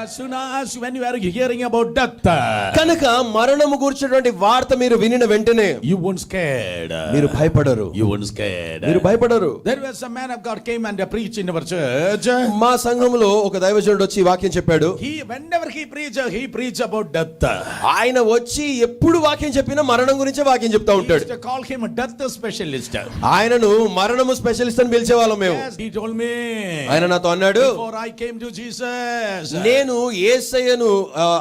As soon as when you are hearing about death, కనుక మరణము గురించినటువంటి వార్త మీరు వినిన వెంటనే you won't scared. మీరు భయపడరు. You won't scared. మీరు భయపడరు. There was a man of God came and preached in our church. మా సంఘంలో ఒక దైవజనుడు వచ్చి ఈ వాక్యం చెప్పాడు. Whenever he preached about death. ఆయన వచ్చి ఎప్పుడు వాక్యం చెప్పినా మరణం గురించే వాక్యం చెప్తా ఉంటాడు. He used to call him a death specialist. ఆయనను మరణము స్పెషలిస్ట్ అని పిలిచేవాళ్ళం మేము. Yes, he told me. ఆయన నాతో అన్నాడు, Before I came to Jesus, నేను యేసయ్యను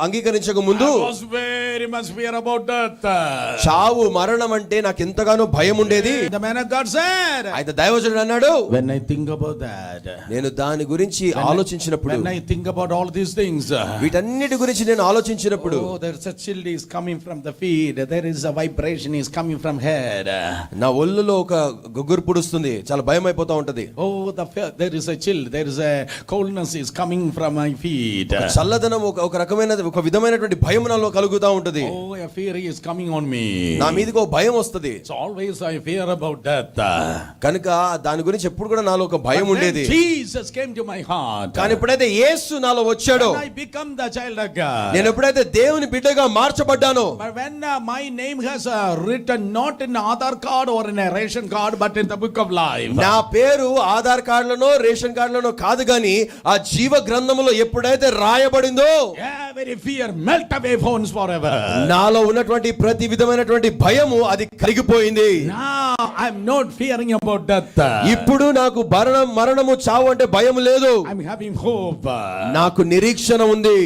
అంగీకరించక ముందు I was very much fear about death. చావు మరణం అంటే నాకు ఎంతగానో భయం ఉండేది. The man of God said, అయితే దైవజనుడు అన్నాడు, when I think about that, నేను దాని గురించి ఆలోచించినప్పుడు, when I think about all these things, వీటన్నిటి గురించి నేను ఆలోచించినప్పుడు, oh, there's a chill is coming from the feet, there is a vibration is coming from head. నా ఒళ్ళులో ఒక గుగ్గురు పుడుస్తుంది, చాలా భయం అయిపోతా ఉంటది. Oh, there is a chill, there is a coldness is coming from my feet. చల్లదనం ఒక రకమైన ఒక విధమైనటువంటి భయం నాలో కలుగుతా ఉంటది. Oh, a fear is coming on me. నా మీదకి ఒక భయం వస్తది. So always I fear about death. కనుక దాని గురించి ఎప్పుడు కూడా నాలో ఒక భయం ఉండేది. Jesus came to my heart. కానీ ఎప్పుడైతే యేసు నాలో వచ్చాడో, I become the child of God. నేను ఎప్పుడైతే దేవుని బిడ్డగా మార్చబడ్డానో, But when my name has written not in Aadhaar card or in a ration card but in the book of life. నా పేరు ఆధార్ కార్డులోనో రేషన్ కార్డులోనో కాదు గాని ఆ జీవ గ్రంథములో ఎప్పుడైతే రాయబడిందో, Every fear melt away phones forever. నాలో ఉన్నటువంటి ప్రతి విధమైనటువంటి భయము అది కరిగిపోయింది. Now I'm not fearing about death. ఇప్పుడు నాకు మరణము చావు అంటే భయం లేదు. I'm having hope. నాకు నిరీక్షణ ఉంది.